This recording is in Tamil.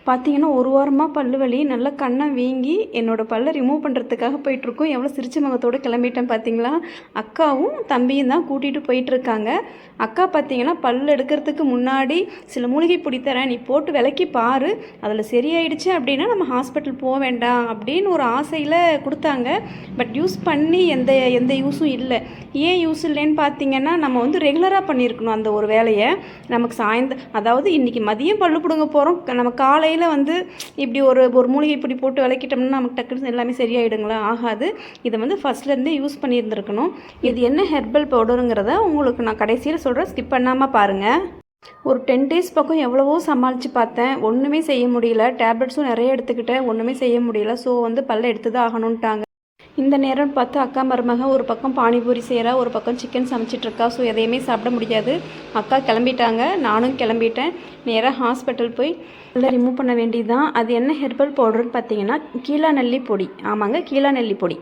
பார்த்தீங்கன்னா, ஒரு வாரமா பல்லு வலி, நல்லா கண்ணம் வீங்கி, என்னோட பல்ல ரிமூவ் பண்ணுறதுக்காக போயிட்டுருக்கோம். எவ்வளோ சிரிச்ச முகத்தோட கிளம்பிட்டேன் பார்த்தீங்களா? அக்காவும், தம்பியும் தான் கூட்டிகிட்டு போயிட்டுருக்காங்க. அக்கா பார்த்தீங்கன்னா, பல் எடுக்கிறதுக்கு முன்னாடி, சில மூலிகை பொடி தரேன், நீ போட்டு விளக்கி பாரு. அதில் சரியாயிடுச்சு அப்படின்னா, நம்ம ஹாஸ்பிட்டல் போ வேண்டாம் அப்படின்னு ஒரு ஆசையில் குடுத்தாங்க. பட் யூஸ் பண்ணி எந்த எந்த யூஸும் இல்ல. ஏன் யூஸ் இல்லைன்னு பார்த்தீங்கன்னா, நம்ம வந்து ரெகுலரா பண்ணியிருக்கணும் அந்த ஒரு வேலைய. நமக்கு அதாவது இன்னைக்கு மதியம் பல்லு பிடுங்க போகிறோம். நம்ம காலையில் வந்து இப்படி ஒரு ஒரு மூலிகை பொடி போட்டு விளக்கிட்டோம்னா நமக்கு டக்குன்னு எல்லாமே சரியாயிடுங்களா? ஆகாது. இதை வந்து ஃபஸ்ட்லேருந்தே யூஸ் பண்ணியிருந்துருக்கணும். இது என்ன ஹெர்பல் பவுடருங்கிறத உங்களுக்கு நான் கடைசியில் சொல்கிறேன், ஸ்கிப் பண்ணாமல் பாருங்கள். ஒரு 10 டேஸ் பக்கம் எவ்வளவோ சமாளித்து பார்த்தேன், ஒன்றுமே செய்ய முடியல. டேப்லெட்ஸும் நிறைய எடுத்துக்கிட்டேன், ஒன்றுமே செய்ய முடியல. ஸோ வந்து பல்ல எடுத்து தான் ஆகணுன்ட்டாங்க. இந்த நேரம் பார்த்து அக்கா மருமக ஒரு பக்கம் பானிபூரி செய்கிறா, ஒரு பக்கம் சிக்கன் சமைச்சிட்ருக்கா. ஸோ எதையுமே சாப்பிட முடியாது. அக்கா கிளம்பிட்டாங்க, நானும் கிளம்பிட்டேன். நேராக ஹாஸ்பிட்டல் போய் நல்லா ரிமூவ் பண்ண வேண்டியது தான். அது என்ன ஹெர்பல் பவுடர்னு பார்த்தீங்கன்னா, கீழாநெல்லி பொடி. ஆமாங்க, கீழாநெல்லி பொடி.